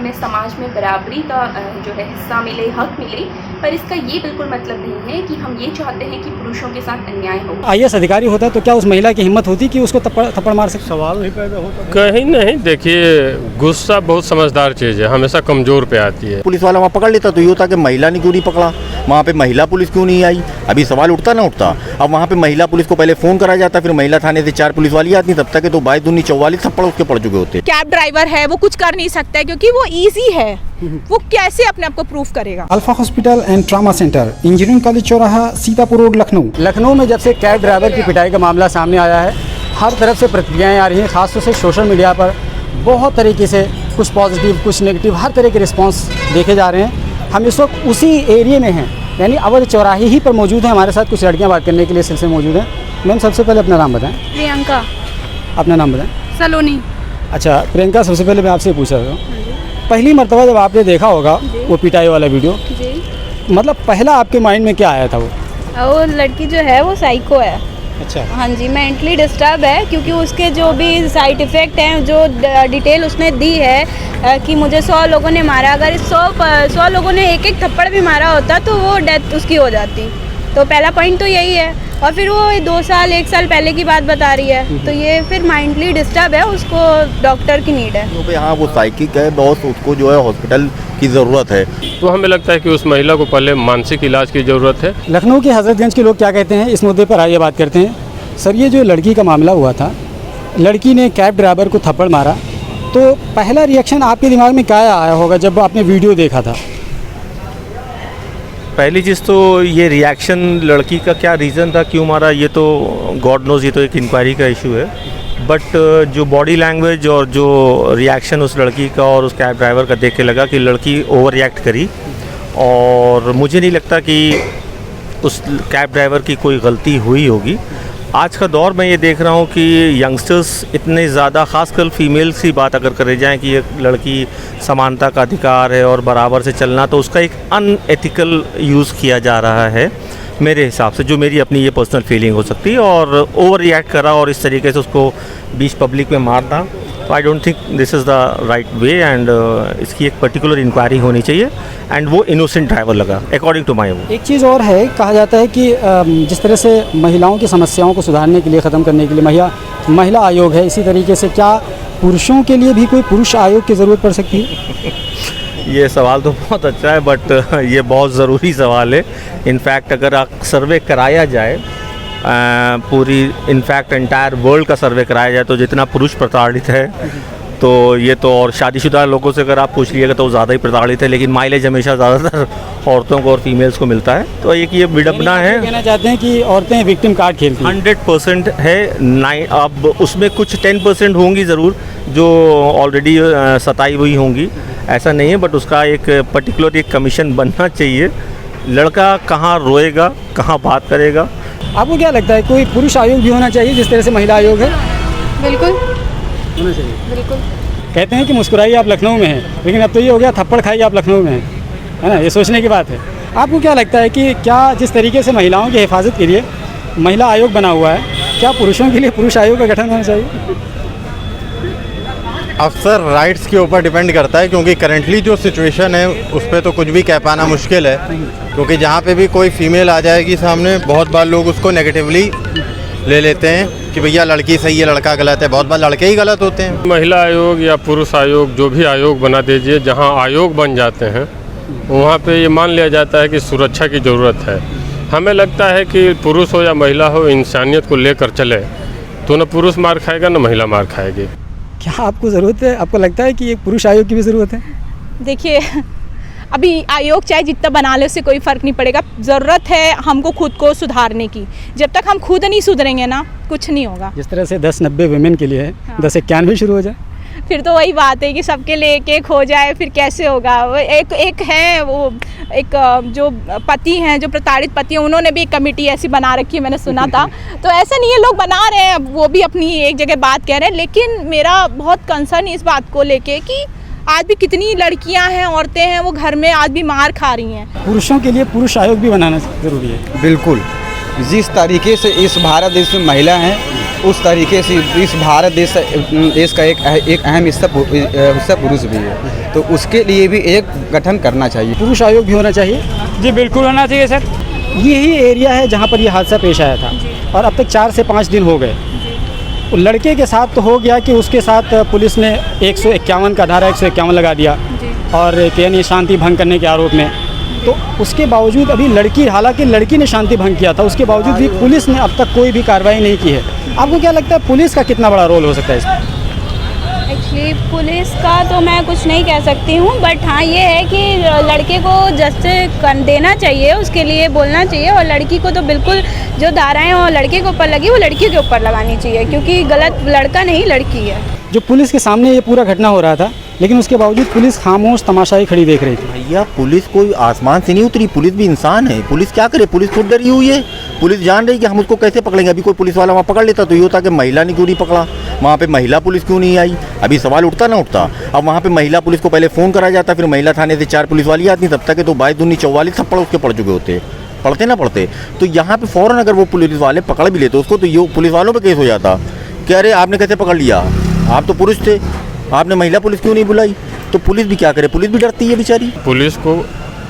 हमें समाज में बराबरी का जो है हिस्सा मिले, हक मिले, पर इसका ये बिल्कुल मतलब नहीं है कि हम ये चाहते हैं कि पुरुषों के साथ अन्याय हो। IAS अधिकारी होता तो क्या उस महिला की हिम्मत होती कि उसको थप्पड़ मार सकते? सवाल नहीं पैदा होता। कहीं नहीं, देखिए गुस्सा बहुत समझदार चीज़ है, हमेशा कमज़ोर पे आती है। पुलिस वाला वहाँ पकड़ लेता तो ये होता कि महिला ने क्यों नहीं पकड़ा, वहाँ पे महिला पुलिस क्यों नहीं आई, अभी सवाल उठता ना उठता। अब वहाँ पे महिला पुलिस को पहले फ़ोन कराया जाता, फिर महिला थाने से 4 पुलिस वाली आती, तब तक तो 22-44 थप्पड़ उसके पड़ चुके होते। कैब ड्राइवर है वो कुछ कर नहीं सकता है क्योंकि वो इजी है, वो कैसे अपने आप को प्रूफ करेगा। Alpha hospital and trauma centre, engineering college चौराहा, सीतापुर रोड, लखनऊ में जब से कैब ड्राइवर की पिटाई का मामला सामने आया है, हर तरफ से प्रतिक्रियाएं आ रही हैं, खासतौर से सोशल मीडिया पर बहुत तरीके से कुछ पॉजिटिव कुछ नेगेटिव हर तरह के रिस्पांस देखे जा रहे हैं। हम इस वक्त उसी एरिया में हैं, यानी अवध चौराहे ही पर मौजूद हैं। हमारे साथ कुछ लड़कियां बात करने के लिए सिलसिले में मौजूद हैं। मैम, सबसे पहले अपना नाम बताएं। प्रियंका। अपना नाम बताएं। सलोनी। अच्छा प्रियंका, सबसे पहले मैं आपसे पूछ रहा हूँ, पहली मर्तबा जब आपने देखा होगा वो पिटाई वाला वीडियो, मतलब पहला आपके माइंड में क्या आया था? वो लड़की जो है वो साइको है। अच्छा। हाँ जी, मेंटली डिस्टर्ब है क्योंकि उसके जो भी साइड इफ़ेक्ट हैं, जो डिटेल उसने दी है कि मुझे 100 लोगों ने मारा, अगर 100 लोगों ने एक थप्पड़ भी मारा होता तो वो डेथ उसकी हो जाती। तो पहला पॉइंट तो यही है। और फिर वो 2 साल 1 साल पहले की बात बता रही है, तो ये फिर माइंडली डिस्टर्ब है, उसको डॉक्टर की नीड है। हाँ, वो साइकिक है बॉस, उसको जो है हॉस्पिटल की ज़रूरत है। तो हमें लगता है कि उस महिला को पहले मानसिक इलाज की ज़रूरत है। लखनऊ के हजरतगंज के लोग क्या कहते हैं इस मुद्दे पर, आइए बात करते हैं। सर, ये जो लड़की का मामला हुआ था, लड़की ने कैब ड्राइवर को थप्पड़ मारा, तो पहला रिएक्शन आपके दिमाग में क्या आया होगा जब आपने वीडियो देखा था? पहली चीज़ तो ये रिएक्शन लड़की का क्या रीज़न था, क्यों मारा, ये तो गॉड नोज़, ये तो एक इंक्वायरी का इशू है। बट जो बॉडी लैंग्वेज और जो रिएक्शन उस लड़की का और उस कैब ड्राइवर का देख के लगा कि लड़की ओवर रिएक्ट करी, और मुझे नहीं लगता कि उस कैब ड्राइवर की कोई गलती हुई होगी। आज का दौर में ये देख रहा हूँ कि यंगस्टर्स इतने ज़्यादा, ख़ासकर फीमेल्स की बात अगर करे जाएँ कि एक लड़की समानता का अधिकार है और बराबर से चलना, तो उसका एक अनएथिकल यूज़ किया जा रहा है मेरे हिसाब से, जो मेरी अपनी ये पर्सनल फीलिंग हो सकती है। और ओवर रिएक्ट करा और इस तरीके से उसको बीच पब्लिक में मारना, तो I don't think this is the right way. And इसकी एक पर्टिकुलर इंक्वायरी होनी चाहिए। एंड वो इनोसेंट ड्राइवर लगा अकॉर्डिंग टू माई वो। एक चीज़ और है, कहा जाता है कि जिस तरह से महिलाओं की समस्याओं को सुधारने के लिए, ख़त्म करने के लिए महिला आयोग है, इसी तरीके से क्या पुरुषों के लिए भी कोई पुरुष आयोग की ज़रूरत पड़ सकती है? ये सवाल तो बहुत अच्छा है, बट ये बहुत ज़रूरी सवाल है। इनफैक्ट अगर सर्वे कराया जाए, पूरी इनफैक्ट एंटायर वर्ल्ड का सर्वे कराया जाए, तो जितना पुरुष प्रताड़ित है, तो ये तो, और शादीशुदा लोगों से अगर आप पूछ लीजिएगा तो ज़्यादा ही प्रताड़ित है, लेकिन माइलेज हमेशा ज़्यादातर औरतों को और फीमेल्स को मिलता है। तो एक ये विडंबना है। कहना चाहते हैं कि औरतें विक्टिम कार्ड खेलती हैं। 100% है। अब उसमें कुछ 10% होंगी ज़रूर जो ऑलरेडी सताई हुई होंगी, ऐसा नहीं है, बट उसका एक पर्टिकुलर एक कमीशन बनना चाहिए। लड़का कहाँ रोएगा, कहाँ बात करेगा। आपको क्या लगता है कोई पुरुष आयोग भी होना चाहिए जिस तरह से महिला आयोग है? बिल्कुल होना चाहिए। बिल्कुल। कहते हैं कि मुस्कुराइए आप लखनऊ में हैं, लेकिन अब तो ये हो गया थप्पड़ खाइए आप लखनऊ में हैं, है ना? ये सोचने की बात है। आपको क्या लगता है कि क्या जिस तरीके से महिलाओं की हिफाजत के लिए महिला आयोग बना हुआ है, क्या पुरुषों के लिए पुरुष आयोग का गठन होना चाहिए? अक्सर राइट्स के ऊपर डिपेंड करता है, क्योंकि करंटली जो सिचुएशन है उस पर तो कुछ भी कह पाना मुश्किल है, क्योंकि जहाँ पे भी कोई फीमेल आ जाएगी सामने, बहुत बार लोग उसको नेगेटिवली ले लेते हैं कि भैया लड़की सही है लड़का गलत है। बहुत बार लड़के ही गलत होते हैं। महिला आयोग या पुरुष आयोग, जो भी आयोग बना दीजिए, जहाँ आयोग बन जाते हैं वहाँ पे ये मान लिया जाता है कि सुरक्षा की ज़रूरत है। हमें लगता है कि पुरुष हो या महिला हो, इंसानियत को लेकर चले तो न पुरुष मार खाएगा न महिला मार खाएगी। क्या आपको ज़रूरत है, आपको लगता है कि एक पुरुष आयोग की भी ज़रूरत है? देखिए, अभी आयोग चाहे जितना बना ले उससे कोई फ़र्क नहीं पड़ेगा। ज़रूरत है हमको खुद को सुधारने की। जब तक हम खुद नहीं सुधरेंगे ना, कुछ नहीं होगा। जिस तरह से 10-90 वुमेन के लिए है, 10-91 शुरू हो जाए, फिर तो वही बात है कि सबके लिए एक हो जाए, फिर कैसे होगा? वो एक है, वो एक जो पति हैं, जो प्रताड़ित पति हैं, उन्होंने भी एक कमेटी ऐसी बना रखी है, मैंने सुना था। तो ऐसा नहीं है, लोग बना रहे हैं, वो भी अपनी एक जगह बात कह रहे हैं। लेकिन मेरा बहुत कंसर्न इस बात को लेके कि आज भी कितनी लड़कियां हैं, औरतें हैं, वो घर में आज भी मार खा रही हैं। पुरुषों के लिए पुरुष आयोग भी बनाना ज़रूरी है। बिल्कुल, जिस तरीके से इस भारत देश में महिला हैं, उस तरीके से इस भारत देश का एक अहम हिस्सा पुरुष भी है। तो उसके लिए भी एक गठन करना चाहिए। पुरुष आयोग भी होना चाहिए। जी बिल्कुल होना चाहिए सर। यही एरिया है जहाँ पर यह हादसा पेश आया था और अब तक 4 से 5 दिन हो गए। लड़के के साथ तो हो गया कि उसके साथ पुलिस ने 151 का धारा 151 लगा दिया और यानी शांति भंग करने के आरोप में। तो उसके बावजूद अभी लड़की, हालांकि लड़की ने शांति भंग किया था, उसके बावजूद भी पुलिस ने अब तक कोई भी कार्रवाई नहीं की है। आपको क्या लगता है पुलिस का कितना बड़ा रोल हो सकता है इसमें? एक्चुअली पुलिस का तो मैं कुछ नहीं कह सकती हूँ, बट हाँ ये है कि लड़के को जस्टिस देना चाहिए, उसके लिए बोलना चाहिए। और लड़की को तो बिल्कुल जो धाराएं वो लड़के के ऊपर लगी वो लड़की के ऊपर लगानी चाहिए, क्योंकि गलत लड़का नहीं लड़की है। जो पुलिस के सामने ये पूरा घटना हो रहा था, लेकिन उसके बावजूद पुलिस खामोश तमाशाई खड़ी देख रही थी। भैया पुलिस कोई आसमान से नहीं उतरी, पुलिस भी इंसान है। पुलिस क्या करे, पुलिस खुद डरी हुई है। पुलिस जान रही कि हम उसको कैसे पकड़ेंगे। अभी कोई पुलिस वाला वहाँ पकड़ लेता तो ये होता कि महिला ने क्यों नहीं पकड़ा, वहाँ पे महिला पुलिस क्यों नहीं आई, अभी सवाल उठता ना उठता। अब वहाँ पे महिला पुलिस को पहले फ़ोन करा जाता, फिर महिला थाने से 4 पुलिस वाली आती, तब तक तो 22-44 थप्पड़ उसके पड़ चुके होते, पढ़ते ना पढ़ते। तो यहाँ पे फ़ौरन अगर वो पुलिस वाले पकड़ भी लेते उसको, तो ये पुलिस वालों पर केस हो जाता कि अरे आपने कैसे पकड़ लिया, आप तो पुरुष थे, आपने महिला पुलिस क्यों नहीं बुलाई। तो पुलिस भी क्या करे, पुलिस भी डरती है बेचारी। पुलिस को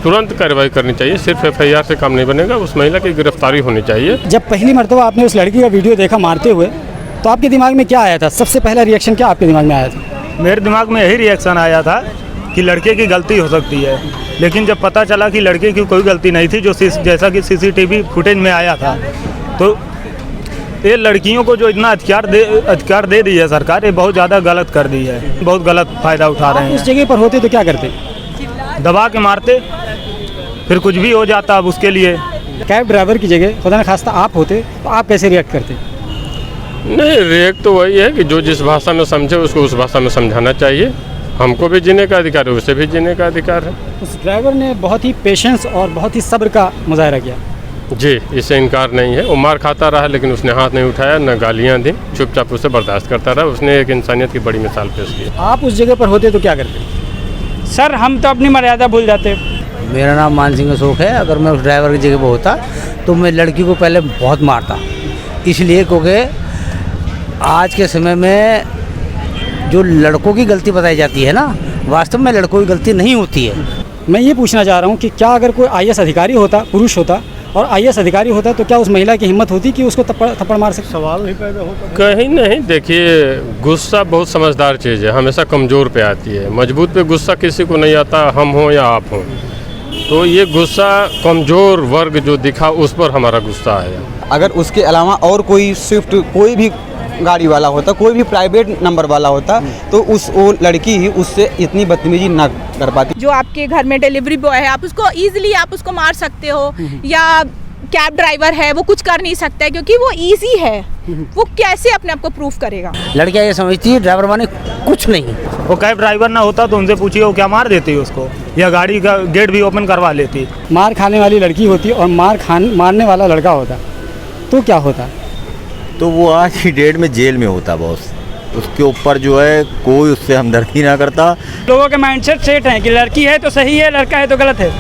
तुरंत कार्रवाई करनी चाहिए, सिर्फ FIR से काम नहीं बनेगा, उस महिला की गिरफ्तारी होनी चाहिए। जब पहली मरतबा आपने उस लड़की का वीडियो देखा मारते हुए, तो आपके दिमाग में क्या आया था? सबसे पहला रिएक्शन क्या आपके दिमाग में आया था? मेरे दिमाग में यही रिएक्शन आया था कि लड़के की गलती हो सकती है, लेकिन जब पता चला कि लड़के की कोई गलती नहीं थी, जो जैसा कि CCTV फुटेज में आया था, तो ये लड़कियों को जो इतना अधिकार दे दी है सरकार, ये बहुत ज़्यादा गलत कर दी है, बहुत गलत फ़ायदा उठा रहे हैं। उस जगह पर होते तो क्या करते? दबा के मारते, फिर कुछ भी हो जाता। अब उसके लिए कैब ड्राइवर की जगह खुदा न खास्ता आप होते तो आप कैसे रिएक्ट करते? नहीं, रिएक्ट तो वही है कि जो जिस भाषा में समझे उसको उस भाषा में समझाना चाहिए। हमको भी जीने का अधिकार है, उसे भी जीने का अधिकार है। उस ड्राइवर ने बहुत ही पेशेंस और बहुत ही सब्र का मुजाहरा किया। जी, इससे इनकार नहीं है। वो मार खाता रहा, लेकिन उसने हाथ नहीं उठाया, न गालियाँ दी, चुपचाप उसे बर्दाश्त करता रहा। उसने एक इंसानियत की बड़ी मिसाल पेश की। आप उस जगह पर होते तो क्या करते? सर हम तो अपनी मर्यादा भूल जाते। मेरा नाम मान सिंह अशोक है। अगर मैं उस ड्राइवर की जगह पर होता तो मैं लड़की को पहले बहुत मारता, इसलिए क्योंकि आज के समय में जो लड़कों की गलती बताई जाती है ना, वास्तव में लड़कों की गलती नहीं होती है। मैं ये पूछना चाह रहा हूँ कि क्या अगर कोई IAS अधिकारी होता, पुरुष होता और IAS अधिकारी होता, तो क्या उस महिला की हिम्मत होती कि उसको थप्पड़ मार सकते? सवाल नहीं पैदा होता। कहीं नहीं। देखिए, गुस्सा बहुत समझदार चीज़ है, हमेशा कमज़ोर पे आती है, मजबूत पे गुस्सा किसी को नहीं आता, हम हों या आप हों। तो ये गुस्सा कमज़ोर वर्ग जो दिखा, उस पर हमारा गुस्सा आया। अगर उसके अलावा और कोई स्विफ्ट कोई भी गाड़ी वाला होता, कोई भी प्राइवेट नंबर वाला होता, तो वो लड़की ही उससे इतनी बदतमीजी ना कर पाती। जो आपके घर में डिलीवरी बॉय है, आप उसको ईजिली आप उसको मार सकते हो, या कैब ड्राइवर है वो कुछ कर नहीं सकता है क्योंकि वो इजी है, वो कैसे अपने आप को प्रूफ करेगा। लड़कियाँ ये समझती है ड्राइवर माने कुछ नहीं। वो कैब ड्राइवर ना होता तो उनसे पूछिए वो क्या मार देती उसको, या गाड़ी का गेट भी ओपन करवा लेती। मार खाने वाली लड़की होती और मारने वाला लड़का होता तो क्या होता? तो वो आज की डेट में जेल में होता बॉस। उसके ऊपर जो है कोई उससे हमदर्दी ना करता। लोगों के माइंडसेट सेट हैं कि लड़की है तो सही है, लड़का है तो गलत है।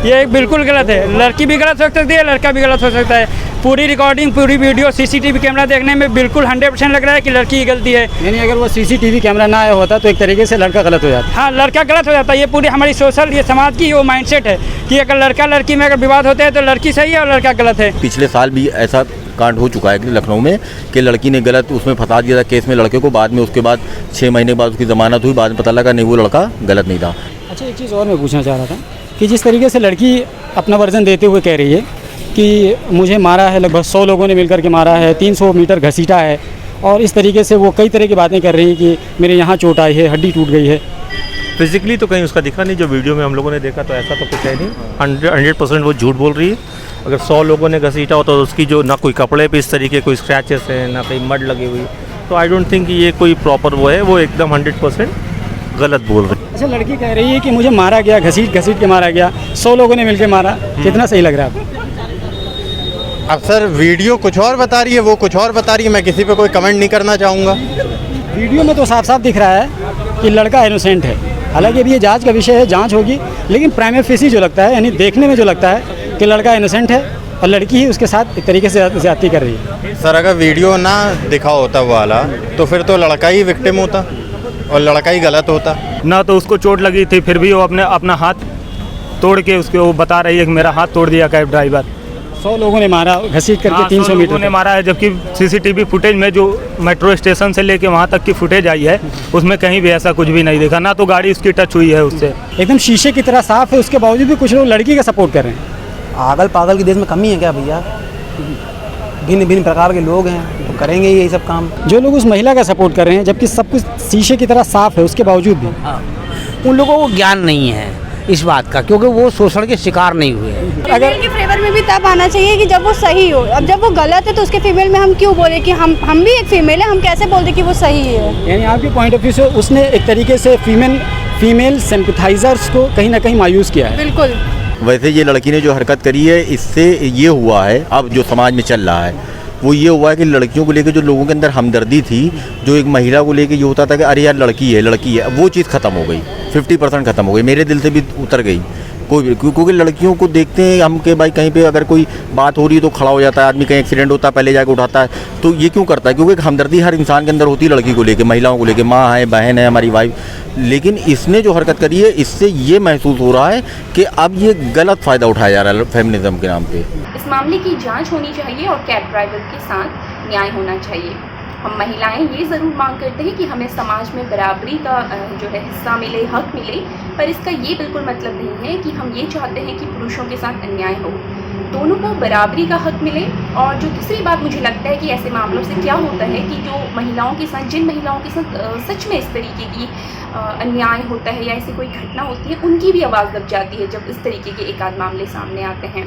ये बिल्कुल गलत है। लड़की भी गलत हो सकती है, लड़का भी गलत हो सकता है। पूरी रिकॉर्डिंग, पूरी वीडियो CCTV कैमरा देखने में बिल्कुल 100% लग रहा है कि लड़की की गलती है। यानी अगर वो CCTV कैमरा ना आया होता तो एक तरीके से लड़का गलत हो जाता। हाँ, लड़का गलत हो जाता है। ये पूरी हमारी सोशल, ये समाज की वो माइंडसेट है कि अगर लड़का लड़की में अगर विवाद होते हैं तो लड़की सही है और लड़का गलत है। पिछले साल भी ऐसा कांड हो चुका है कि लखनऊ में कि लड़की ने गलत उसमें फंसा दिया था केस में लड़के को। बाद में उसके बाद 6 महीने बाद उसकी ज़मानत हुई, बाद में पता लगा नहीं वो लड़का गलत नहीं था। अच्छा, एक चीज़ और मैं पूछना चाह रहा था कि जिस तरीके से लड़की अपना वर्जन देते हुए कह रही है कि मुझे मारा है, लगभग 100 लोगों ने मिलकर के मारा है, 300 मीटर घसीटा है, और इस तरीके से वो कई तरह की बातें कर रही हैं कि मेरे यहाँ चोट आई है, हड्डी टूट गई है। फिजिकली तो कहीं उसका दिखा नहीं, जो वीडियो में हम लोगों ने देखा तो ऐसा तो कुछ है नहीं। 100% वो झूठ बोल रही है। अगर 100 लोगों ने घसीटा हो तो उसकी जो ना कोई कपड़े पे इस तरीके कोई स्क्रैचेस हैं, ना कहीं मड लगी हुई, तो आई डोंट थिंक ये कोई प्रॉपर वो है। वो एकदम 100% गलत बोल रही है। अच्छा, लड़की कह रही है कि मुझे मारा गया, घसीट के मारा गया, 100 लोगों ने मिलकर मारा। कितना सही लग रहा है आपको? अब सर वीडियो कुछ और बता रही है, वो कुछ और बता रही है। मैं किसी पे कोई कमेंट नहीं करना चाहूँगा। वीडियो में तो साफ साफ दिख रहा है कि लड़का इनोसेंट है। हालांकि अभी ये जांच का विषय है, जांच होगी, लेकिन प्राइमा फेसी जो लगता है, यानी देखने में जो लगता है कि लड़का इनोसेंट है और लड़की ही उसके साथ एक तरीके से ज़्यादती कर रही है। सर अगर वीडियो ना दिखा होता वो वाला तो फिर तो लड़का ही विक्टिम होता और लड़का ही गलत होता। ना तो उसको चोट लगी थी, फिर भी वो अपना हाथ तोड़ के उसके वो बता रही है कि मेरा हाथ तोड़ दिया कैब ड्राइवर। 100 लोगों ने मारा घसीट करके 300 मीटर ने मारा है, जबकि सीसीटीवी फुटेज में जो मेट्रो स्टेशन से लेके वहाँ तक की फुटेज आई है उसमें कहीं भी ऐसा कुछ भी नहीं देखा, ना तो गाड़ी उसकी टच हुई है उससे। एकदम शीशे की तरह साफ है, उसके बावजूद भी कुछ लोग लड़की का सपोर्ट कर रहे हैं। पागल पागल की देश में कमी है क्या भैया? भिन्न भिन्न प्रकार के लोग हैं तो करेंगे यही सब काम। जो लोग उस महिला का सपोर्ट कर रहे हैं जबकि सब कुछ शीशे की तरह साफ है उसके बावजूद भी, उन लोगों को ज्ञान नहीं है इस बात का, क्योंकि वो शोषण के शिकार नहीं हुए हैं। फीमेल के फेवर में भी तब आना चाहिए कि जब वो सही हो। अब जब वो गलत है तो उसके फीमेल में हम क्यों बोले कि हम भी एक फीमेल है, हम कैसे बोलते कि वो सही है? यानी आपके पॉइंट ऑफ व्यू से उसने एक तरीके से फीमेल सिंपैथाइजर्स को कहीं ना कहीं मायूस किया है। बिल्कुल। वैसे ये लड़की ने जो हरकत करी है इससे ये हुआ है, अब जो समाज में चल रहा है वो ये हुआ है कि लड़कियों को लेकर जो लोगों के अंदर हमदर्दी थी, जो एक महिला को लेकर ये होता था कि अरे यार लड़की है, वो चीज़ ख़त्म हो गई, 50% ख़त्म हो गई, मेरे दिल से भी उतर गई। क्योंकि लड़कियों को देखते हैं हम कि भाई कहीं पे अगर कोई बात हो रही है तो खड़ा हो जाता है आदमी, कहीं एक्सीडेंट होता है पहले जाके उठाता है, तो ये क्यों करता है? क्योंकि हमदर्दी हर इंसान के अंदर होती है लड़की को लेके, महिलाओं को लेके, माँ है, बहन है, हमारी वाइफ। लेकिन इसने जो हरकत करी है इससे ये महसूस हो रहा है कि अब ये गलत फ़ायदा उठाया जा रहा है फेमिनिज्म के नाम पे। इस मामले की जांच होनी चाहिए और कैब ड्राइवर के साथ न्याय होना चाहिए। हम महिलाएं ये ज़रूर मांग करते हैं कि हमें समाज में बराबरी का जो है हिस्सा मिले, हक मिले, पर इसका ये बिल्कुल मतलब नहीं है कि हम ये चाहते हैं कि पुरुषों के साथ अन्याय हो। दोनों को बराबरी का हक मिले। और जो दूसरी बात मुझे लगता है कि ऐसे मामलों से क्या होता है कि जो महिलाओं के साथ, जिन महिलाओं के साथ सच में इस तरीके की अन्याय होता है या ऐसी कोई घटना होती है, उनकी भी आवाज़ दब जाती है जब इस तरीके के एक आध मामले सामने आते हैं।